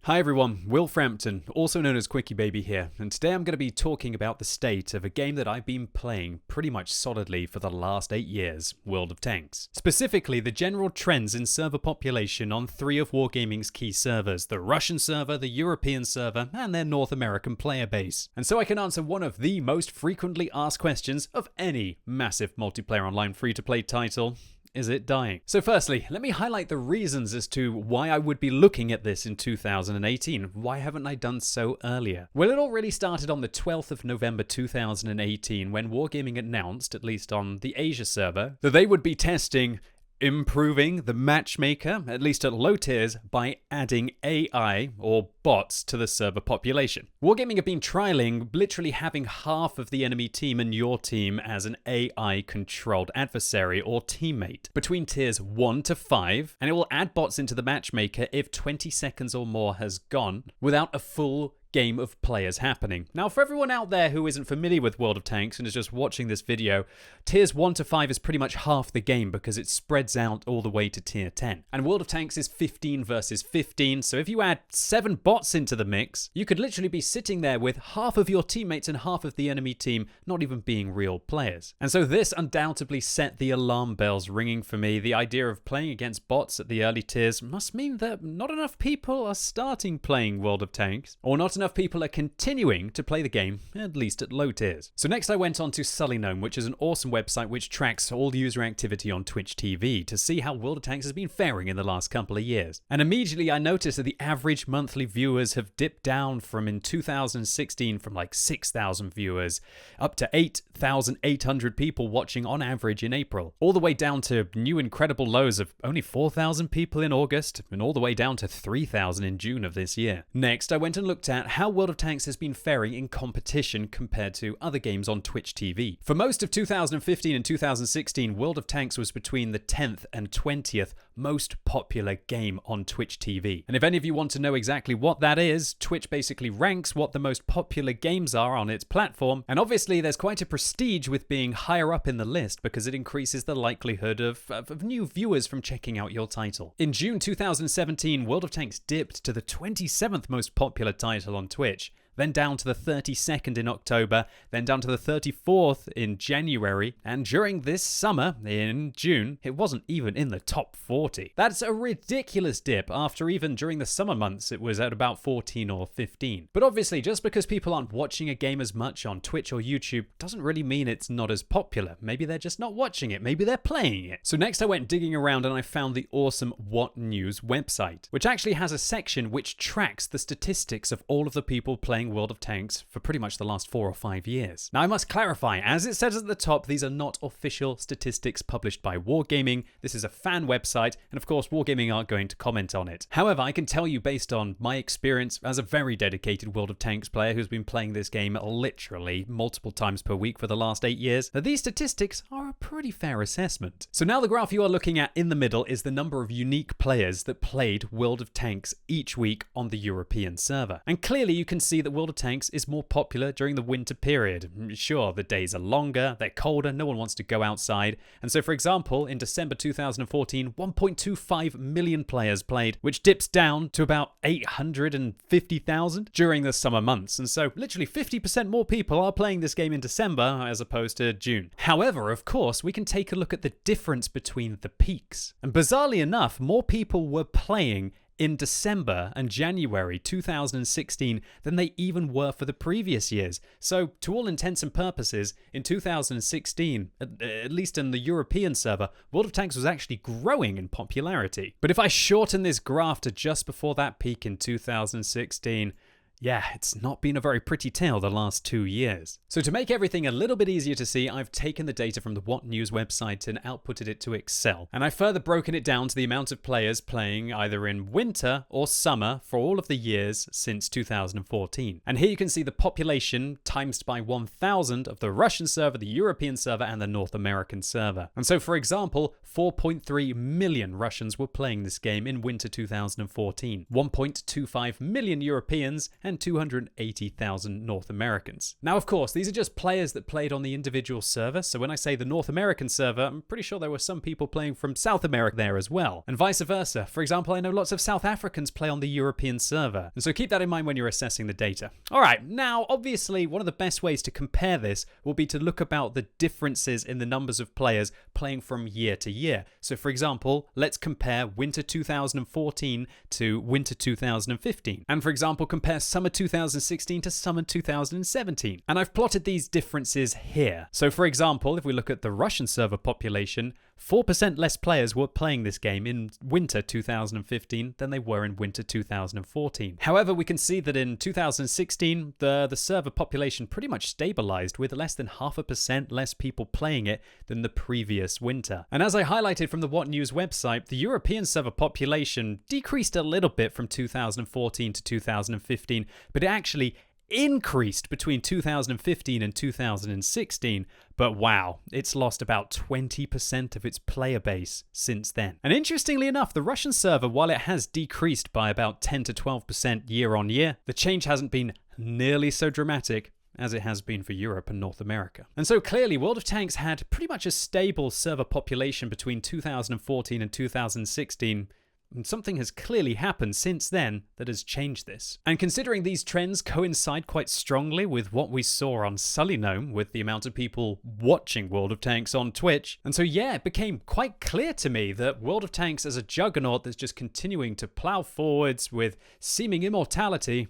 Hi everyone, Will Frampton, also known as QuickyBaby here, and today I'm going to be talking about the state of a game that I've been playing pretty much solidly for the last 8 years, World of Tanks. Specifically, the general trends in server population on 3 of Wargaming's key servers, the Russian server, the European server, and their North American player base. And so I can answer one of the most frequently asked questions of any massive multiplayer online free-to-play title. Is it dying? So firstly, let me highlight the reasons as to why I would be looking at this in 2018. Why haven't I done so earlier? Well, it all really started on the 12th of November 2018 when Wargaming announced, at least on the Asia server, that they would be testing improving the matchmaker, at least at low tiers, by adding AI or bots to the server population. Wargaming have been trialing literally having half of the enemy team and your team as an AI-controlled adversary or teammate between tiers 1 to 5, and it will add bots into the matchmaker if 20 seconds or more has gone without a full game of players happening. Now, for everyone out there who isn't familiar with World of Tanks and is just watching this video, tiers 1 to 5 is pretty much half the game because it spreads out all the way to tier 10. And World of Tanks is 15 versus 15, so if you add 7 bots into the mix, you could literally be sitting there with half of your teammates and half of the enemy team not even being real players. And so this undoubtedly set the alarm bells ringing for me. The idea of playing against bots at the early tiers must mean that not enough people are starting playing World of Tanks, or not enough people are continuing to play the game, at least at low tiers. So next I went on to Sullygnome, which is an awesome website which tracks all user activity on Twitch TV to see how World of Tanks has been faring in the last couple of years. And immediately I noticed that the average monthly viewers have dipped down from in 2016 from like 6,000 viewers up to 8,800 people watching on average in April, all the way down to new incredible lows of only 4,000 people in August and all the way down to 3,000 in June of this year. Next I went and looked at how World of Tanks has been faring in competition compared to other games on Twitch TV. For most of 2015 and 2016, World of Tanks was between the 10th and 20th most popular game on Twitch TV. And if any of you want to know exactly what that is, Twitch basically ranks what the most popular games are on its platform, and obviously there's quite a prestige with being higher up in the list because it increases the likelihood of new viewers from checking out your title. In June 2017, World of Tanks dipped to the 27th most popular title on Twitch, then down to the 32nd in October, then down to the 34th in January, and during this summer, in June, it wasn't even in the top 40. That's a ridiculous dip after even during the summer months it was at about 14 or 15. But obviously, just because people aren't watching a game as much on Twitch or YouTube doesn't really mean it's not as popular. Maybe they're just not watching it, maybe they're playing it. So next I went digging around and I found the awesome What News website, which actually has a section which tracks the statistics of all of the people playing World of Tanks for pretty much the last 4 or 5 years. Now I must clarify, as it says at the top, these are not official statistics published by Wargaming. This is a fan website, and of course Wargaming aren't going to comment on it. However, I can tell you based on my experience as a very dedicated World of Tanks player who's been playing this game literally multiple times per week for the last 8 years, that these statistics are a pretty fair assessment. So now the graph you are looking at in the middle is the number of unique players that played World of Tanks each week on the European server. And clearly you can see that World of Tanks is more popular during the winter period. Sure, the days are longer, they're colder, no one wants to go outside. And so, for example, in December 2014, 1.25 million players played, which dips down to about 850,000 during the summer months. And so, literally 50% more people are playing this game in December as opposed to June. However, of course, we can take a look at the difference between the peaks. And bizarrely enough, more people were playing in December and January 2016 than they even were for the previous years. So, to all intents and purposes, in 2016, at least in the European server, World of Tanks was actually growing in popularity. But if I shorten this graph to just before that peak in 2016, yeah, it's not been a very pretty tale the last 2 years. So to make everything a little bit easier to see, I've taken the data from the What News website and outputted it to Excel. And I've further broken it down to the amount of players playing either in winter or summer for all of the years since 2014. And here you can see the population times by 1,000 of the Russian server, the European server, and the North American server. And so, for example, 4.3 million Russians were playing this game in winter 2014, 1.25 million Europeans, and 280,000 North Americans. Now, of course, these are just players that played on the individual server, so when I say the North American server, I'm pretty sure there were some people playing from South America there as well, and vice versa. For example, I know lots of South Africans play on the European server, and so keep that in mind when you're assessing the data. Alright, now, obviously, one of the best ways to compare this will be to look about the differences in the numbers of players playing from year to year. So, for example, let's compare Winter 2014 to Winter 2015, and for example, compare Summer 2016 to Summer 2017. And I've plotted these differences here. So, for example, if we look at the Russian server population, 4% less players were playing this game in Winter 2015 than they were in Winter 2014. However, we can see that in 2016, the server population pretty much stabilized with less than 0.5% less people playing it than the previous winter. And as I highlighted from the What News website, the European server population decreased a little bit from 2014 to 2015, but it actually increased between 2015 and 2016, but wow, it's lost about 20% of its player base since then. And interestingly enough, the Russian server, while it has decreased by about 10 to 12% year on year, the change hasn't been nearly so dramatic as it has been for Europe and North America. And so clearly, World of Tanks had pretty much a stable server population between 2014 and 2016, and something has clearly happened since then that has changed this. And considering these trends coincide quite strongly with what we saw on Sullynome with the amount of people watching World of Tanks on Twitch, and so yeah, it became quite clear to me that World of Tanks as a juggernaut that's just continuing to plow forwards with seeming immortality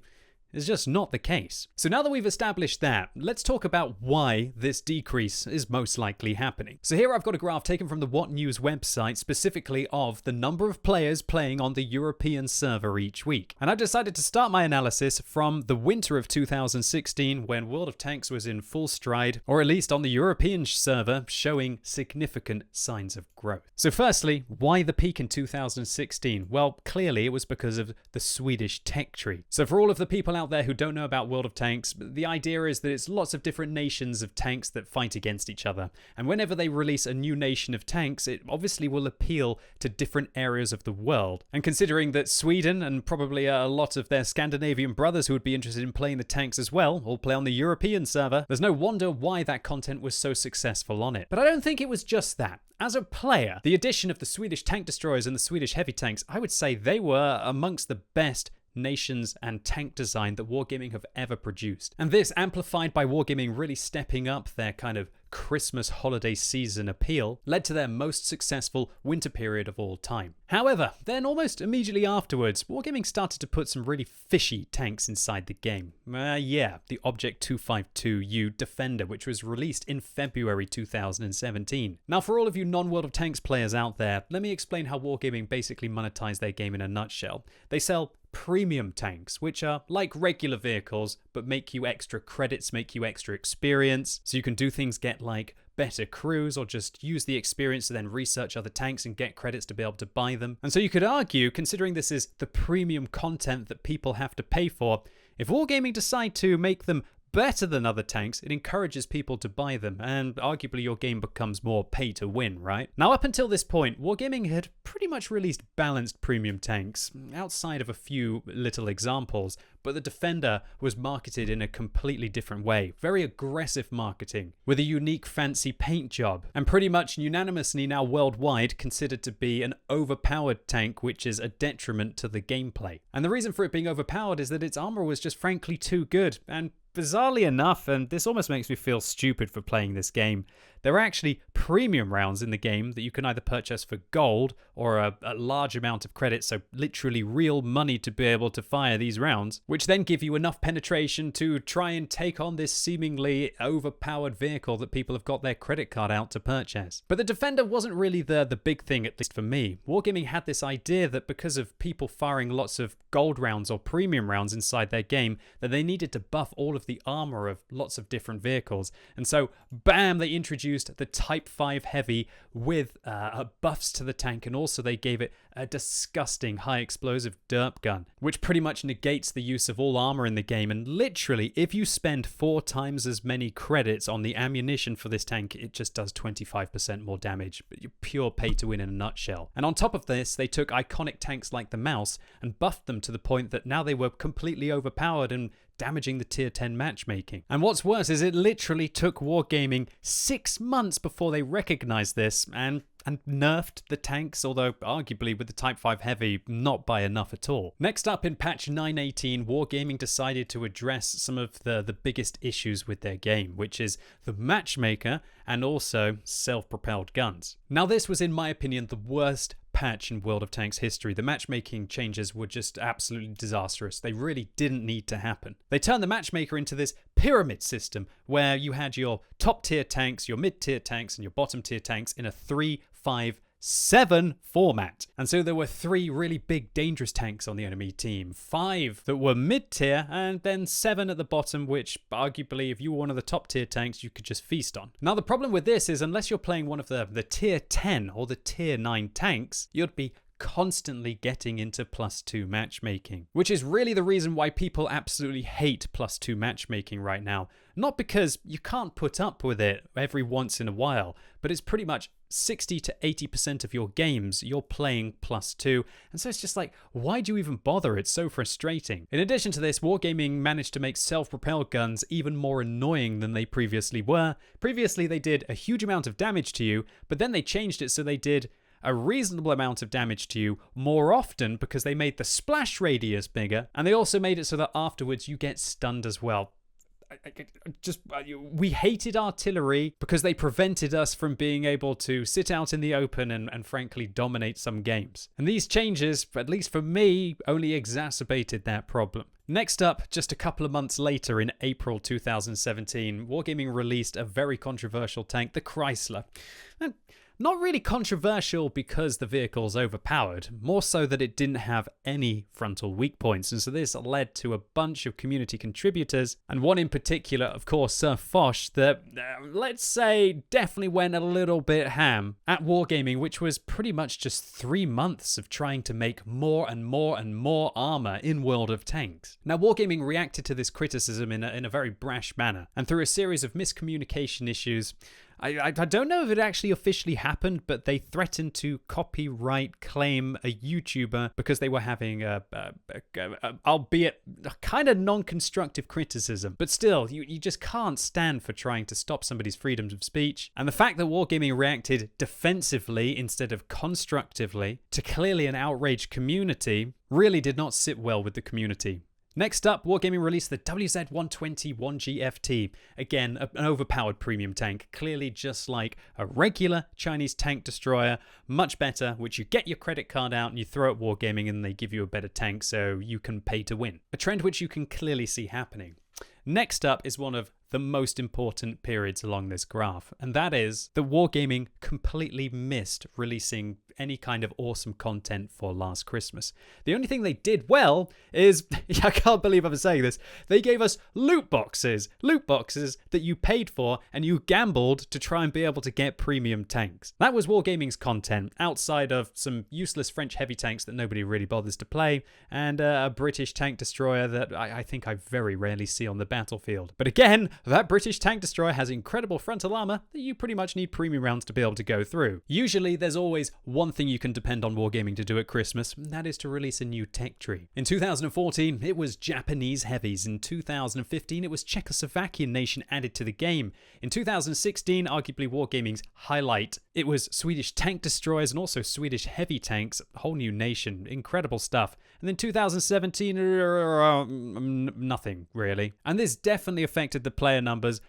is just not the case. So now that we've established that, let's talk about why this decrease is most likely happening. So here I've got a graph taken from the What News website, specifically of the number of players playing on the European server each week. And I've decided to start my analysis from the winter of 2016 when World of Tanks was in full stride, or at least on the European server, showing significant signs of growth. So firstly, why the peak in 2016? Well, clearly it was because of the Swedish tech tree. So for all of the people out there who don't know about World of Tanks, the idea is that it's lots of different nations of tanks that fight against each other. And whenever they release a new nation of tanks, it obviously will appeal to different areas of the world. And considering that Sweden and probably a lot of their Scandinavian brothers who would be interested in playing the tanks as well all play on the European server, there's no wonder why that content was so successful on it. But I don't think it was just that. As a player, the addition of the Swedish tank destroyers and the Swedish heavy tanks, I would say they were amongst the best nations and tank design that Wargaming have ever produced. And this, amplified by Wargaming really stepping up their kind of Christmas holiday season appeal, led to their most successful winter period of all time. However, then almost immediately afterwards, Wargaming started to put some really fishy tanks inside the game. The Object 252U Defender, which was released in February 2017. Now, for all of you non-World of Tanks players out there, let me explain how Wargaming basically monetized their game in a nutshell. They sell premium tanks, which are like regular vehicles, but make you extra credits, make you extra experience, so you can do things, get like better crews, or just use the experience to then research other tanks and get credits to be able to buy them. And so you could argue, considering this is the premium content that people have to pay for, if Wargaming decide to make them better than other tanks, it encourages people to buy them, and arguably your game becomes more pay to win, right? Now, up until this point, Wargaming had pretty much released balanced premium tanks, outside of a few little examples, but the Defender was marketed in a completely different way. Very aggressive marketing, with a unique fancy paint job, and pretty much unanimously now worldwide considered to be an overpowered tank, which is a detriment to the gameplay. And the reason for it being overpowered is that its armor was just frankly too good, and bizarrely enough, and this almost makes me feel stupid for playing this game, there are actually premium rounds in the game that you can either purchase for gold or a large amount of credits, so literally real money to be able to fire these rounds, which then give you enough penetration to try and take on this seemingly overpowered vehicle that people have got their credit card out to purchase. But the Defender wasn't really the big thing, at least for me. Wargaming had this idea that because of people firing lots of gold rounds or premium rounds inside their game, that they needed to buff all of the armor of lots of different vehicles. And so, bam, they introduced the Type 5 Heavy with buffs to the tank, and also they gave it a disgusting high explosive derp gun, which pretty much negates the use of all armor in the game. And literally, if you spend 4 times as many credits on the ammunition for this tank, it just does 25% more damage. You're pure pay to win in a nutshell. And on top of this, they took iconic tanks like the Mouse and buffed them to the point that now they were completely overpowered and damaging the tier 10 matchmaking. And what's worse is it literally took Wargaming 6 months before they recognized this and nerfed the tanks, although arguably with the Type 5 Heavy, not by enough at all. Next up, in patch 9.18, Wargaming decided to address some of the biggest issues with their game, which is the matchmaker and also self-propelled guns. Now this was, in my opinion, the worst patch in World of Tanks history. The matchmaking changes were just absolutely disastrous. They really didn't need to happen. They turned the matchmaker into this pyramid system where you had your top tier tanks, your mid tier tanks, and your bottom tier tanks in a 3-5-7 format. And so there were 3 really big dangerous tanks on the enemy team, 5 that were mid-tier, and then 7 at the bottom, which arguably if you were one of the top tier tanks you could just feast on. Now the problem with this is unless you're playing one of the tier 10 or the tier 9 tanks, you'd be constantly getting into +2 matchmaking, which is really the reason why people absolutely hate +2 matchmaking right now. Not because you can't put up with it every once in a while, but it's pretty much 60 to 80% of your games you're playing +2, and so it's just like, why do you even bother? It's so frustrating. In addition to this, Wargaming managed to make self-propelled guns even more annoying than they previously were. Previously they did a huge amount of damage to you, but then they changed it so they did a reasonable amount of damage to you more often because they made the splash radius bigger, and they also made it so that afterwards you get stunned as well. We hated artillery because they prevented us from being able to sit out in the open and frankly dominate some games. And these changes, at least for me, only exacerbated that problem. Next up, just a couple of months later in April 2017, Wargaming released a very controversial tank, the Chrysler. And not really controversial because the vehicle's overpowered, more so that it didn't have any frontal weak points, and so this led to a bunch of community contributors, and one in particular, of course, Sir Foch, that, let's say, definitely went a little bit ham at Wargaming, which was pretty much just 3 months of trying to make more and more and more armor in World of Tanks. Now, Wargaming reacted to this criticism in a very brash manner, and through a series of miscommunication issues, I don't know if it actually officially happened, but they threatened to copyright claim a YouTuber because they were having albeit a kind of non-constructive criticism. But still, you just can't stand for trying to stop somebody's freedom of speech. And the fact that Wargaming reacted defensively instead of constructively to clearly an outraged community really did not sit well with the community. Next up, Wargaming released the WZ-120-1GFT. Again, an overpowered premium tank, clearly just like a regular Chinese tank destroyer, much better, which you get your credit card out and you throw at Wargaming and they give you a better tank so you can pay to win. A trend which you can clearly see happening. Next up is one of the most important periods along this graph, and that is that Wargaming completely missed releasing any kind of awesome content for last Christmas. The only thing they did well is, I can't believe I'm saying this, they gave us loot boxes that you paid for and you gambled to try and be able to get premium tanks. That was Wargaming's content, outside of some useless French heavy tanks that nobody really bothers to play, and a British tank destroyer that I think I very rarely see on the battlefield. But again, that British tank destroyer has incredible frontal armor that you pretty much need premium rounds to be able to go through. Usually there's always one thing you can depend on Wargaming to do at Christmas, and that is to release a new tech tree. In 2014, it was Japanese heavies. In 2015, it was Czechoslovakian nation added to the game. In 2016, arguably Wargaming's highlight, it was Swedish tank destroyers and also Swedish heavy tanks, a whole new nation, incredible stuff. And then 2017, nothing really. And this definitely affected the player numbers.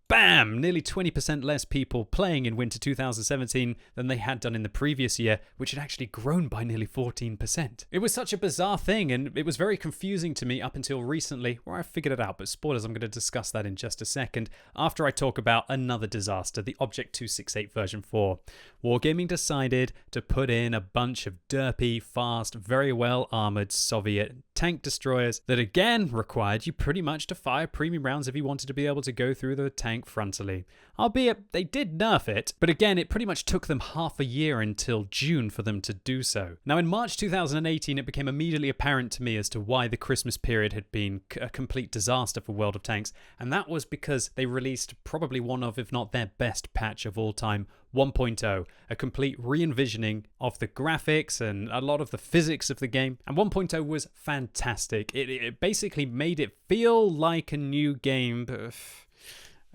Bam! Nearly 20% less people playing in winter 2017 than they had done in the previous year, which had actually grown by nearly 14%. It was such a bizarre thing, and it was very confusing to me up until recently, where I figured it out, but spoilers, I'm going to discuss that in just a second, after I talk about another disaster, the Object 268 version 4. Wargaming decided to put in a bunch of derpy, fast, very well armored Soviet tank destroyers that again required you pretty much to fire premium rounds if you wanted to be able to go through the tank frontally. Albeit they did nerf it, but again it pretty much took them half a year until June for them to do so. Now in March 2018 it became immediately apparent to me as to why the Christmas period had been a complete disaster for World of Tanks, and that was because they released probably one of, if not their best patch of all time, 1.0, a complete re-envisioning of the graphics and a lot of the physics of the game. And 1.0 was fantastic. It basically made it feel like a new game,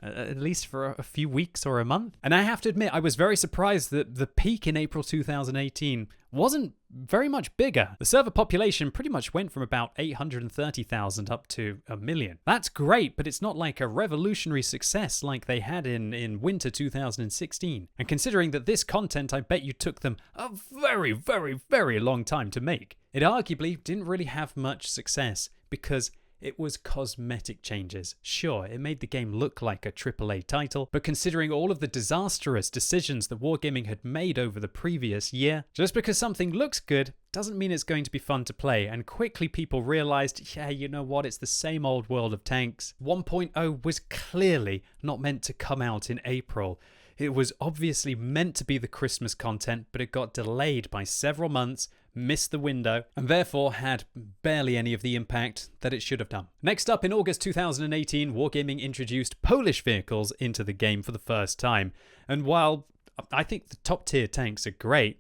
at least for a few weeks or a month. And I have to admit, I was very surprised that the peak in April 2018 wasn't very much bigger. The server population pretty much went from about 830,000 up to 1 million. That's great, but it's not like a revolutionary success like they had in winter 2016. And considering that this content, I bet you took them a very, very, very long time to make. It arguably didn't really have much success because it was cosmetic changes. Sure, it made the game look like a AAA title, but considering all of the disastrous decisions that Wargaming had made over the previous year, just because something looks good doesn't mean it's going to be fun to play, and quickly people realized, yeah, you know what, it's the same old World of Tanks. 1.0 was clearly not meant to come out in April. It was obviously meant to be the Christmas content, but it got delayed by several months, missed the window, and therefore had barely any of the impact that it should have done. Next up, in August 2018, Wargaming introduced Polish vehicles into the game for the first time. And while I think the top tier tanks are great,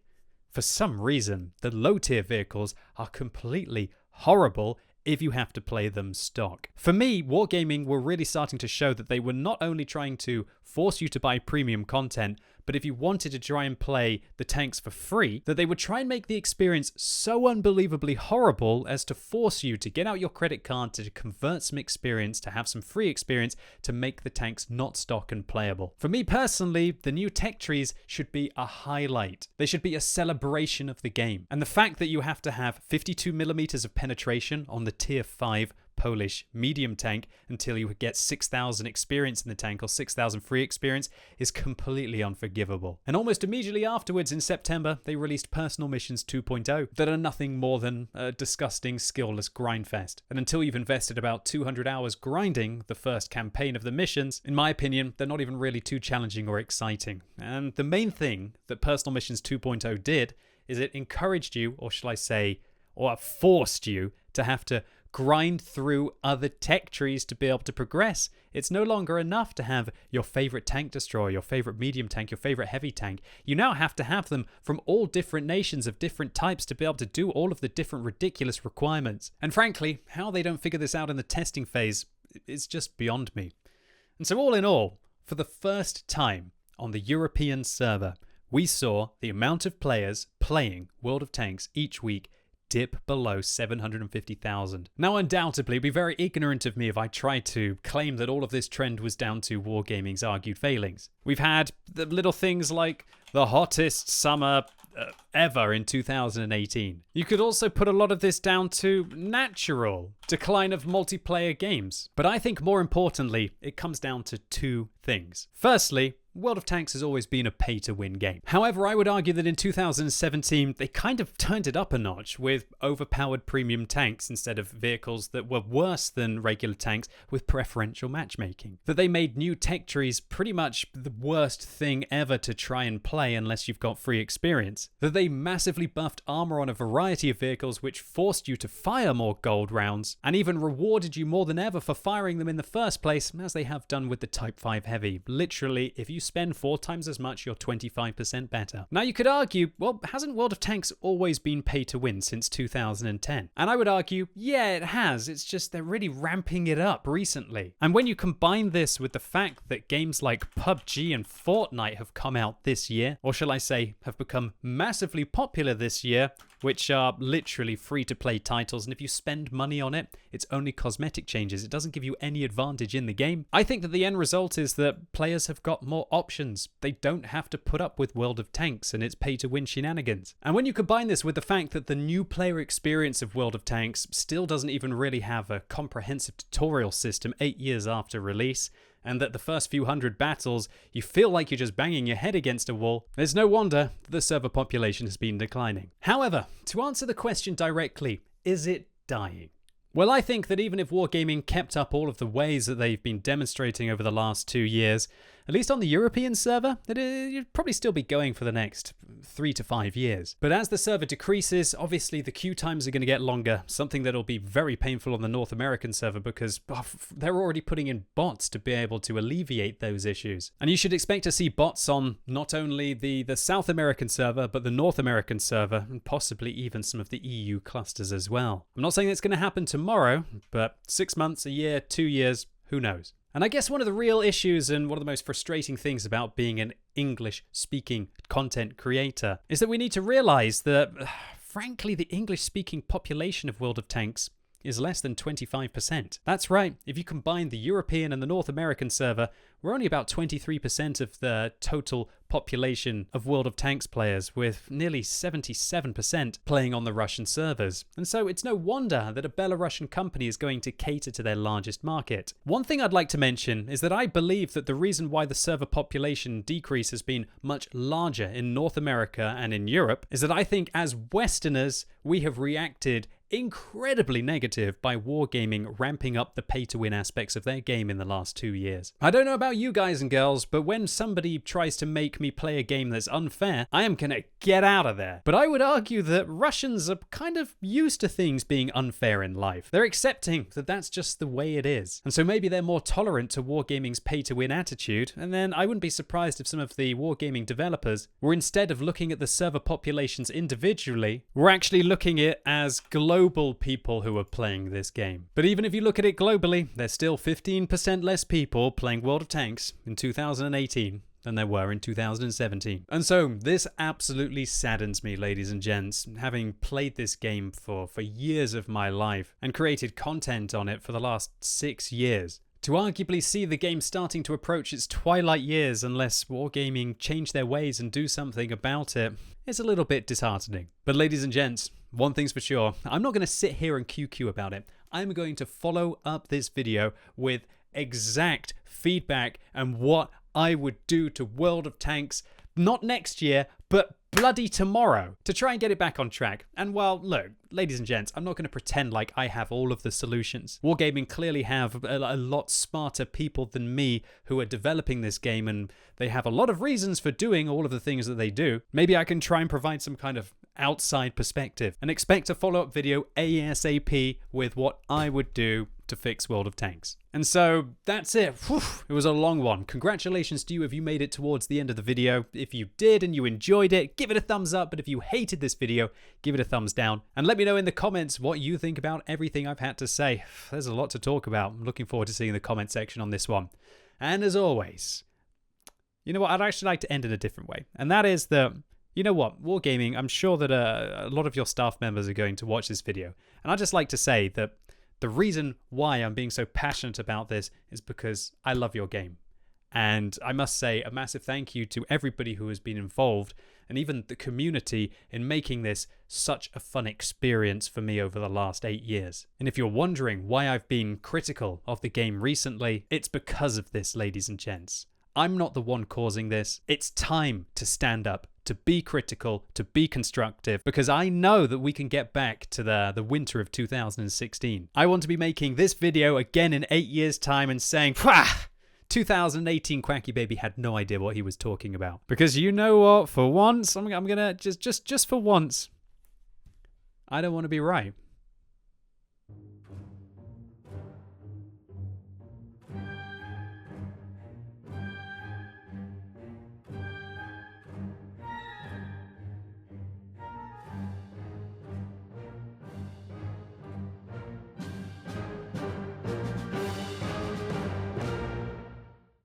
for some reason, the low tier vehicles are completely horrible if you have to play them stock. For me, Wargaming were really starting to show that they were not only trying to force you to buy premium content, but if you wanted to try and play the tanks for free, that they would try and make the experience so unbelievably horrible as to force you to get out your credit card to convert some experience, to have some free experience, to make the tanks not stock and playable. For me personally, the new tech trees should be a highlight. They should be a celebration of the game. And the fact that you have to have 52mm of penetration on the tier 5 Polish medium tank until you get 6,000 experience in the tank or 6,000 free experience is completely unforgivable. And almost immediately afterwards in September, they released Personal Missions 2.0 that are nothing more than a disgusting skillless grindfest. And until you've invested about 200 hours grinding the first campaign of the missions, in my opinion, they're not even really too challenging or exciting. And the main thing that Personal Missions 2.0 did is it encouraged you, or shall I say, or forced you to have to grind through other tech trees to be able to progress. It's no longer enough to have your favorite tank destroyer, your favorite medium tank, your favorite heavy tank. You now have to have them from all different nations of different types to be able to do all of the different ridiculous requirements. And frankly, how they don't figure this out in the testing phase is just beyond me. And so all in all, for the first time on the European server, we saw the amount of players playing World of Tanks each week dip below 750,000. Now, undoubtedly, it'd be very ignorant of me if I tried to claim that all of this trend was down to Wargaming's argued failings. We've had the little things like the hottest summer ever in 2018. You could also put a lot of this down to natural decline of multiplayer games. But I think more importantly, it comes down to two things. Firstly, World of Tanks has always been a pay-to-win game. However, I would argue that in 2017, they kind of turned it up a notch with overpowered premium tanks instead of vehicles that were worse than regular tanks with preferential matchmaking. That they made new tech trees pretty much the worst thing ever to try and play unless you've got free experience. That they massively buffed armor on a variety of vehicles which forced you to fire more gold rounds and even rewarded you more than ever for firing them in the first place, as they have done with the Type 5 Heavy. Literally, if you spend 4 times as much, you're 25% better. Now you could argue, well, hasn't World of Tanks always been pay to win since 2010? And I would argue, yeah, it has. It's just they're really ramping it up recently. And when you combine this with the fact that games like PUBG and Fortnite have come out this year, or shall I say, have become massively popular this year, which are literally free-to-play titles, and if you spend money on it, it's only cosmetic changes. It doesn't give you any advantage in the game. I think that the end result is that players have got more options. They don't have to put up with World of Tanks and its pay-to-win shenanigans. And when you combine this with the fact that the new player experience of World of Tanks still doesn't even really have a comprehensive tutorial system 8 years after release, and that the first few hundred battles, you feel like you're just banging your head against a wall, there's no wonder that the server population has been declining. However, to answer the question directly, is it dying? Well, I think that even if Wargaming kept up all of the ways that they've been demonstrating over the last 2 years, at least on the European server, you'd probably still be going for the next 3 to 5 years. But as the server decreases, obviously the queue times are going to get longer, something that'll be very painful on the North American server because they're already putting in bots to be able to alleviate those issues. And you should expect to see bots on not only the South American server, but the North American server, and possibly even some of the EU clusters as well. I'm not saying it's going to happen tomorrow, but 6 months, a year, 2 years, who knows? And I guess one of the real issues and one of the most frustrating things about being an English-speaking content creator is that we need to realize that, frankly, the English-speaking population of World of Tanks is less than 25%. That's right, if you combine the European and the North American server, we're only about 23% of the total population of World of Tanks players, with nearly 77% playing on the Russian servers. And so it's no wonder that a Belarusian company is going to cater to their largest market. One thing I'd like to mention is that I believe that the reason why the server population decrease has been much larger in North America and in Europe is that I think as Westerners, we have reacted incredibly negative by Wargaming ramping up the pay-to-win aspects of their game in the last 2 years. I don't know about you guys and girls, but when somebody tries to make me play a game that's unfair, I am gonna get out of there. But I would argue that Russians are kind of used to things being unfair in life. They're accepting that that's just the way it is. And so maybe they're more tolerant to Wargaming's pay-to-win attitude, and then I wouldn't be surprised if some of the Wargaming developers were, instead of looking at the server populations individually, were actually looking at it as global people who are playing this game. But even if you look at it globally, there's still 15% less people playing World of Tanks in 2018 than there were in 2017. And so this absolutely saddens me, ladies and gents, having played this game for years of my life and created content on it for the last 6 years. To arguably see the game starting to approach its twilight years unless Wargaming change their ways and do something about it is a little bit disheartening. But ladies and gents, one thing's for sure, I'm not going to sit here and QQ about it. I'm going to follow up this video with exact feedback and what I would do to World of Tanks, not next year, but bloody tomorrow, to try and get it back on track. And well, look, ladies and gents, I'm not going to pretend like I have all of the solutions. Wargaming clearly have a lot smarter people than me who are developing this game, and they have a lot of reasons for doing all of the things that they do. Maybe I can try and provide some kind of outside perspective and expect a follow-up video ASAP with what I would do to fix World of Tanks. And so that's it. Whew, it was a long one. Congratulations to you if you made it towards the end of the video. If you did and you enjoyed it, give it a thumbs up. But if you hated this video, give it a thumbs down. And let me know in the comments what you think about everything I've had to say. There's a lot to talk about. I'm looking forward to seeing the comment section on this one. And as always, you know what? I'd actually like to end in a different way. And that is that, you know what? Wargaming, I'm sure that a lot of your staff members are going to watch this video. And I'd just like to say that the reason why I'm being so passionate about this is because I love your game. And I must say a massive thank you to everybody who has been involved and even the community in making this such a fun experience for me over the last 8 years. And if you're wondering why I've been critical of the game recently, it's because of this, ladies and gents. I'm not the one causing this. It's time to stand up, to be critical, to be constructive, because I know that we can get back to the winter of 2016. I want to be making this video again in 8 years' time and saying, 2018 QuickyBaby had no idea what he was talking about. Because you know what, for once, I'm gonna just for once, I don't want to be right.